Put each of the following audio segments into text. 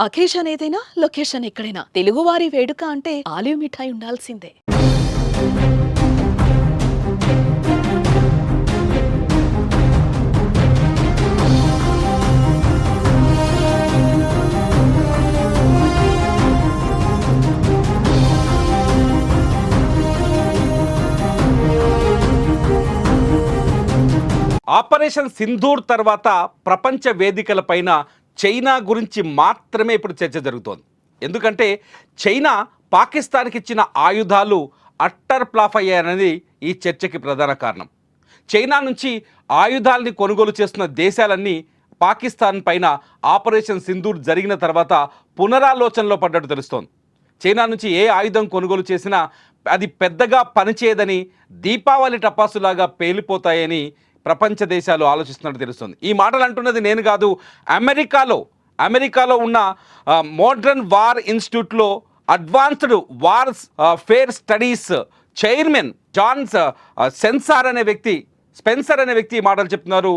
Occasion ఏదైనా location ఎక్కడైనా తెలుగువారి వేడుక అంటే ఆలివ్ మిఠాయి ఉండాల్సిందే. ఆపరేషన్ సింధూర్ తర్వాత ప్రపంచ వేదికలపైన చైనా గురించి మాత్రమే ఇప్పుడు చర్చ జరుగుతోంది. ఎందుకంటే చైనా పాకిస్తాన్కి ఇచ్చిన ఆయుధాలు అట్టర్ ఫ్లాప్ అయ్యాయనేది ఈ చర్చకి ప్రధాన కారణం. చైనా నుంచి ఆయుధాలని కొనుగోలు చేస్తున్న దేశాలన్నీ పాకిస్తాన్ పైన ఆపరేషన్ సింధూర్ జరిగిన తర్వాత పునరాలోచనలో పడ్డట్టు తెలుస్తోంది. చైనా నుంచి ఏ ఆయుధం కొనుగోలు చేసినా అది పెద్దగా పనిచేయదని, దీపావళి టపాసులాగా పేలిపోతాయని ప్రపంచ దేశాలు ఆలోచిస్తున్నట్టు తెలుస్తుంది. ఈ మాటలు అంటున్నది నేను కాదు. అమెరికాలో ఉన్న మోడర్న్ వార్ ఇన్స్టిట్యూట్లో advanced war fair studies chairman Spencer అనే వ్యక్తి ఈ మాటలు చెప్తున్నారు.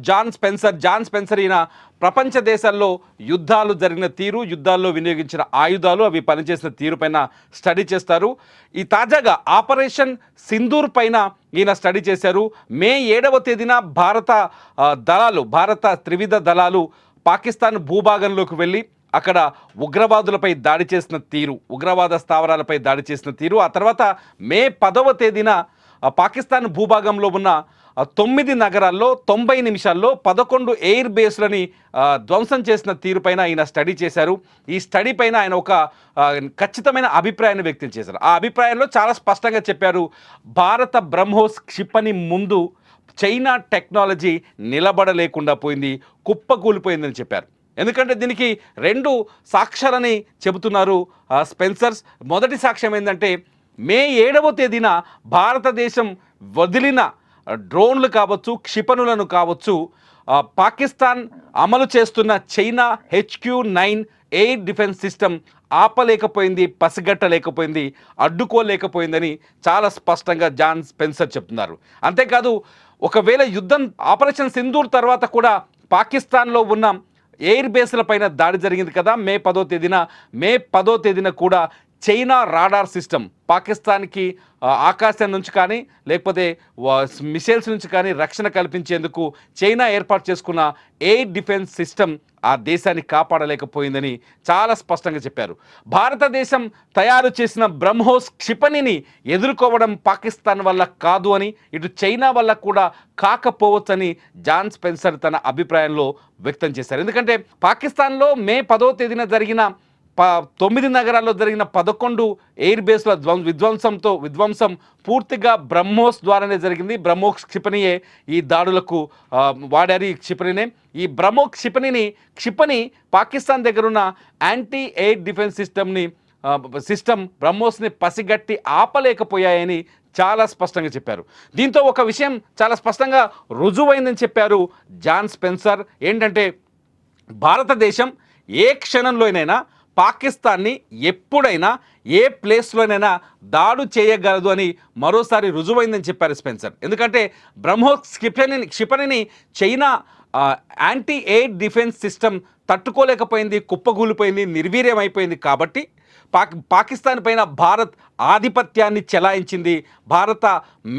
జాన్ స్పెన్సర్ ఈయన ప్రపంచ దేశాల్లో యుద్ధాలు జరిగిన తీరు, యుద్ధాల్లో వినియోగించిన ఆయుధాలు అవి పనిచేసిన తీరు పైన స్టడీ చేస్తారు. ఈ తాజాగా ఆపరేషన్ సింధూర్ పైన ఈయన స్టడీ చేశారు. మే 7వ తేదీన భారత త్రివిధ దళాలు పాకిస్తాన్ భూభాగంలోకి వెళ్ళి అక్కడ ఉగ్రవాదులపై దాడి చేసిన తీరు, ఉగ్రవాద స్థావరాలపై దాడి చేసిన తీరు, ఆ తర్వాత మే 10వ తేదీన పాకిస్తాన్ భూభాగంలో ఉన్న 9 నగరాల్లో 90 నిమిషాల్లో 11 ఎయిర్ బేస్లని ధ్వంసం చేసిన తీరుపైన ఆయన స్టడీ చేశారు. ఈ స్టడీ పైన ఆయన ఒక ఖచ్చితమైన అభిప్రాయాన్ని వ్యక్తం చేశారు. ఆ అభిప్రాయంలో చాలా స్పష్టంగా చెప్పారు, భారత బ్రహ్మోస్ క్షిపణి ముందు చైనా టెక్నాలజీ నిలబడలేకుండా పోయింది, కుప్పకూలిపోయిందని చెప్పారు. ఎందుకంటే దీనికి 2 సాక్ష్యాలని చెబుతున్నారు స్పెన్సర్స్. మొదటి సాక్ష్యం ఏంటంటే, మే 7వ తేదీన భారతదేశం వదిలిన డ్రోన్లు కావచ్చు, క్షిపణులను కావచ్చు, పాకిస్తాన్ అమలు చేస్తున్న China HQ-9 air defence system ఆపలేకపోయింది, పసిగట్టలేకపోయింది, అడ్డుకోలేకపోయిందని చాలా స్పష్టంగా జాన్ స్పెన్సర్ చెప్తున్నారు. అంతేకాదు, ఒకవేళ యుద్ధం ఆపరేషన్ సింధూర్ తర్వాత కూడా పాకిస్తాన్లో ఉన్న ఎయిర్ బేస్ల పైన దాడి జరిగింది కదా మే 10వ తేదీన కూడా చైనా రాడార్ సిస్టమ్ పాకిస్తాన్కి ఆకాశం నుంచి కానీ లేకపోతే మిసైల్స్ నుంచి కానీ రక్షణ కల్పించేందుకు చైనా ఏర్పాటు చేసుకున్న ఎయిర్ డిఫెన్స్ సిస్టమ్ ఆ దేశాన్ని కాపాడలేకపోయిందని చాలా స్పష్టంగా చెప్పారు. భారతదేశం తయారు చేసిన బ్రహ్మోస్ క్షిపణిని ఎదుర్కోవడం పాకిస్తాన్ వల్ల కాదు అని, ఇటు చైనా వల్ల కూడా కాకపోవచ్చని జాన్ స్పెన్సర్ తన అభిప్రాయంలో వ్యక్తం చేశారు. ఎందుకంటే పాకిస్తాన్లో మే 10వ తేదీన జరిగిన 9 నగరాల్లో జరిగిన 11 ఎయిర్ బేస్ల విధ్వంసం పూర్తిగా బ్రహ్మోస్ ద్వారానే జరిగింది. బ్రహ్మోస్ క్షిపణియే ఈ దాడులకు వాడారు. ఈ క్షిపణినే ఈ బ్రహ్మోస్ క్షిపణి పాకిస్తాన్ దగ్గర ఉన్న యాంటీ ఎయిర్ డిఫెన్స్ సిస్టమ్ బ్రహ్మోస్ని పసిగట్టి ఆపలేకపోయాయని చాలా స్పష్టంగా చెప్పారు. దీంతో ఒక విషయం చాలా స్పష్టంగా రుజువైందని చెప్పారు జాన్ స్పెన్సర్. ఏంటంటే, భారతదేశం ఏ క్షణంలోనైనా పాకిస్తాన్ని ఎప్పుడైనా ఏ ప్లేస్లోనైనా దాడు చేయగలదు అని మరోసారి రుజువైందని చెప్పారు స్పెన్సర్. ఎందుకంటే బ్రహ్మోస్ క్షిపణిని China anti air defence system తట్టుకోలేకపోయింది, కుప్పగూలిపోయింది, నిర్వీర్యమైపోయింది. కాబట్టి పాకిస్తాన్ పైన భారత్ ఆధిపత్యాన్ని చెలాయించింది. భారత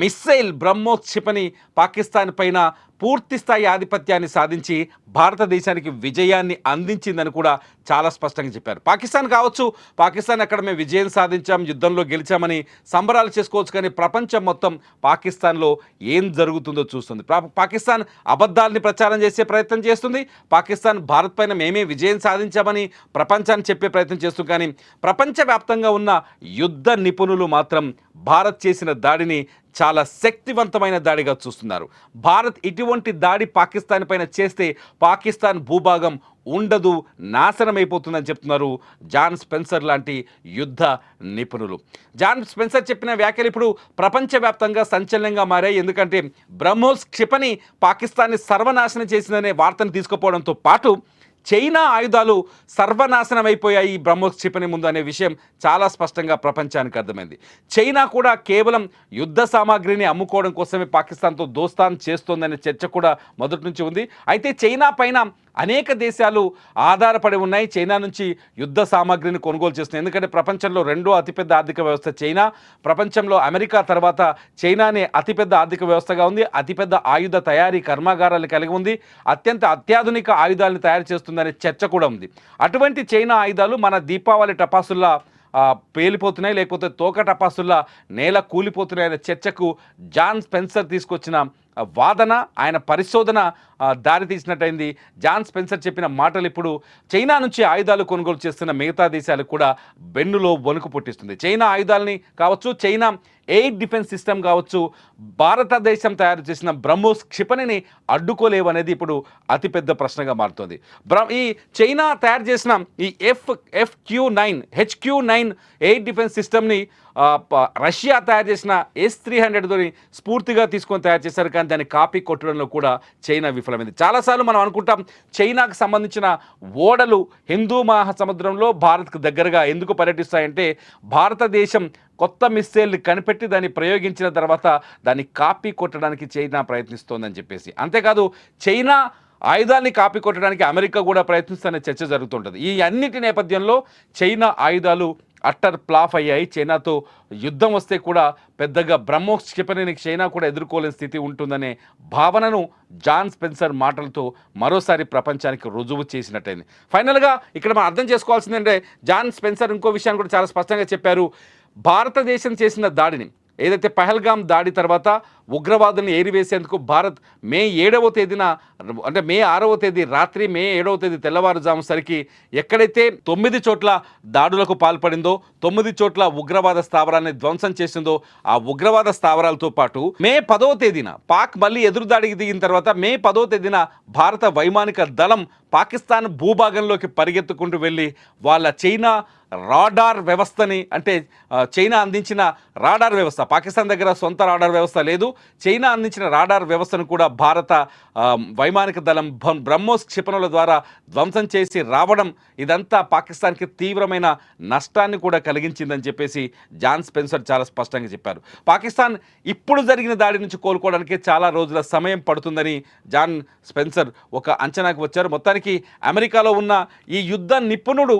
మిస్సైల్ బ్రహ్మోస్ క్షిపణి పాకిస్తాన్ పైన పూర్తి స్థాయి ఆధిపత్యాన్ని సాధించి భారతదేశానికి విజయాన్ని అందించిందని కూడా చాలా స్పష్టంగా చెప్పారు. పాకిస్తాన్ అక్కడ మేము విజయం సాధించాం, యుద్ధంలో గెలిచామని సంబరాలు చేసుకోవచ్చు, కానీ ప్రపంచం మొత్తం పాకిస్తాన్లో ఏం జరుగుతుందో చూస్తుంది. పాకిస్తాన్ అబద్ధాలని ప్రచారం చేసే ప్రయత్నం చేస్తుంది. పాకిస్తాన్ భారత్ పైన మేమే విజయం సాధించామని ప్రపంచాన్ని చెప్పే ప్రయత్నం చేస్తుంది. కానీ ప్రపంచవ్యాప్తంగా ఉన్న యుద్ధ నిపుణులు మాత్రం భారత్ చేసిన దాడిని చాలా శక్తివంతమైన దాడిగా చూస్తున్నారు. భారత్ ఇటువంటి దాడి పాకిస్తాన్ పైన చేస్తే పాకిస్తాన్ భూభాగం ఉండదు, నాశనమైపోతుందని చెప్తున్నారు జాన్ స్పెన్సర్ లాంటి యుద్ధ నిపుణులు. జాన్ స్పెన్సర్ చెప్పిన వ్యాఖ్యలు ఇప్పుడు ప్రపంచవ్యాప్తంగా సంచలనంగా మారాయి. ఎందుకంటే బ్రహ్మోస్ క్షిపణి పాకిస్తాన్ని సర్వనాశనం చేసిందనే వార్తను తీసుకుపోవడంతో పాటు చైనా ఆయుధాలు సర్వనాశనం అయిపోయాయి బ్రహ్మోస్ క్షిపణి ముందు అనే విషయం చాలా స్పష్టంగా ప్రపంచానికి అర్థమైంది. చైనా కూడా కేవలం యుద్ధ సామాగ్రిని అమ్ముకోవడం కోసమే పాకిస్తాన్తో దోస్తాన్ చేస్తోందనే చర్చ కూడా మొదటి నుంచి ఉంది. అయితే చైనా పైన అనేక దేశాలు ఆధారపడి ఉన్నాయి చైనా నుంచి యుద్ధ సామాగ్రిని కొనుగోలు చేస్తున్నాయి. ఎందుకంటే ప్రపంచంలో రెండో అతిపెద్ద ఆర్థిక వ్యవస్థ చైనా. ప్రపంచంలో అమెరికా తర్వాత చైనానే అతిపెద్ద ఆర్థిక వ్యవస్థగా ఉంది. అతిపెద్ద ఆయుధ తయారీ కర్మాగారాలు కలిగి ఉంది. అత్యాధునిక ఆయుధాలను తయారు చేస్తుందనే చర్చ కూడా ఉంది. అటువంటి చైనా ఆయుధాలు మన దీపావళి టపాసుల్లా పేలిపోతున్నాయి, లేకపోతే తోక టపాసుల్లా నేల కూలిపోతున్నాయనే చర్చకు జాన్ స్పెన్సర్ తీసుకొచ్చిన వాదన, ఆయన పరిశోధన దారితీసినట్టయింది. జాన్ స్పెన్సర్ చెప్పిన మాటలు ఇప్పుడు చైనా నుంచి ఆయుధాలు కొనుగోలు చేస్తున్న మిగతా దేశాలకు కూడా వెన్నులో వణుకు పుట్టిస్తుంది. చైనా ఆయుధాలని కావచ్చు, చైనా ఎయిర్ డిఫెన్స్ సిస్టమ్ కావచ్చు, భారతదేశం తయారు చేసిన బ్రహ్మోస్ క్షిపణిని అడ్డుకోలేవనేది ఇప్పుడు అతిపెద్ద ప్రశ్నగా మారుతుంది. ఈ చైనా తయారు చేసిన ఈ HQ-9 ఎయిర్ డిఫెన్స్ సిస్టమ్ని రష్యా తయారు చేసిన S-300తోని స్ఫూర్తిగా తీసుకొని తయారు చేశారు. కానీ దాన్ని కాపీ కొట్టడంలో కూడా చైనా విఫలమైంది. చాలాసార్లు మనం అనుకుంటాం చైనాకు సంబంధించిన ఓడలు హిందూ మహాసముద్రంలో భారత్కు దగ్గరగా ఎందుకు పర్యటిస్తాయంటే భారతదేశం కొత్త మిస్సైల్ని కనిపెట్టి దాన్ని ప్రయోగించిన తర్వాత దాన్ని కాపీ కొట్టడానికి చైనా ప్రయత్నిస్తోందని చెప్పేసి. అంతేకాదు చైనా ఆయుధాన్ని కాపీ కొట్టడానికి అమెరికా కూడా ప్రయత్నిస్తున్న చర్చ జరుగుతుంటుంది. ఈ అన్నిటి నేపథ్యంలో చైనా ఆయుధాలు అట్టర్ ఫ్లాప్ అయ్యాయి. చైనాతో యుద్ధం వస్తే కూడా పెద్దగా బ్రహ్మోస్ క్షిపణిని చైనా కూడా ఎదుర్కోలేని స్థితి ఉంటుందనే భావనను జాన్ స్పెన్సర్ మాటలతో మరోసారి ప్రపంచానికి రుజువు చేసినట్టయింది. ఫైనల్గా ఇక్కడ మనం అర్థం చేసుకోవాల్సిందంటే జాన్ స్పెన్సర్ ఇంకో విషయాన్ని కూడా చాలా స్పష్టంగా చెప్పారు. భారతదేశం చేసిన దాడిని, ఏదైతే పహల్గామ్ దాడి తర్వాత ఉగ్రవాదులను ఏరివేసేందుకు భారత్ మే 7వ తేదీన అంటే మే 6వ తేదీ రాత్రి, మే 7వ తేదీ తెల్లవారుజాము సరికి ఎక్కడైతే 9 చోట్ల దాడులకు పాల్పడిందో, 9 చోట్ల ఉగ్రవాద స్థావరాన్ని ధ్వంసం చేసిందో ఆ ఉగ్రవాద స్థావరాలతో పాటు మే 10వ తేదీన పాక్ మళ్ళీ ఎదురుదాడికి దిగిన తర్వాత మే 10వ తేదీన భారత వైమానిక దళం పాకిస్తాన్ భూభాగంలోకి పరిగెత్తుకుంటూ వెళ్ళి వాళ్ళ చైనా రాడార్ వ్యవస్థని, అంటే చైనా అందించిన రాడార్ వ్యవస్థ, పాకిస్తాన్ దగ్గర సొంత రాడార్ వ్యవస్థ లేదు, చైనా అందించిన రాడార్ వ్యవస్థను కూడా భారత వైమానిక దళం బ్రహ్మోస్ క్షిపణుల ద్వారా ధ్వంసం చేసి రావడం, ఇదంతా పాకిస్తాన్కి తీవ్రమైన నష్టాన్ని కూడా కలిగించిందని చెప్పేసి జాన్ స్పెన్సర్ చాలా స్పష్టంగా చెప్పారు. పాకిస్తాన్ ఇప్పుడు జరిగిన దాడి నుంచి కోలుకోవడానికి చాలా రోజుల సమయం పడుతుందని జాన్ స్పెన్సర్ ఒక అంచనాకు వచ్చారు. మొత్తానికి అమెరికాలో ఉన్న ఈ యుద్ధ నిపుణుడు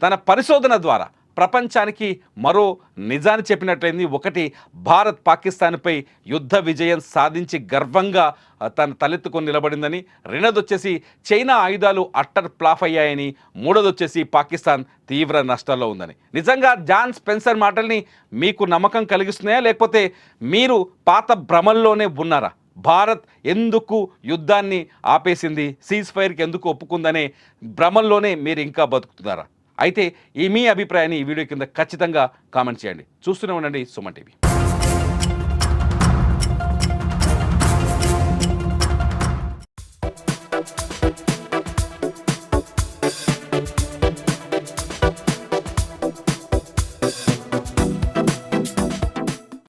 తన పరిశోధన ద్వారా ప్రపంచానికి మరో నిజాన్ని చెప్పినట్లయింది. ఒకటి, భారత్ పాకిస్తాన్పై యుద్ధ విజయం సాధించి గర్వంగా తన తలెత్తుకొని నిలబడిందని, రెండోది వచ్చేసి చైనా ఆయుధాలు అట్టర్ ఫ్లాప్ అయ్యాయని, మూడోది వచ్చేసి పాకిస్తాన్ తీవ్ర నష్టాల్లో ఉందని. నిజంగా జాన్ స్పెన్సర్ మాటల్ని మీకు నమ్మకం కలిగిస్తున్నాయా, లేకపోతే మీరు పాత భ్రమల్లోనే ఉన్నారా? భారత్ ఎందుకు యుద్ధాన్ని ఆపేసింది, సీజ్ ఫైర్కి ఎందుకు ఒప్పుకుందనే భ్రమల్లోనే మీరు ఇంకా బతుకుతున్నారా? అయితే మీ అభిప్రాయాన్ని ఈ వీడియో కింద ఖచ్చితంగా కామెంట్ చేయండి. చూస్తూనే ఉండండి సుమన్ టీవీ.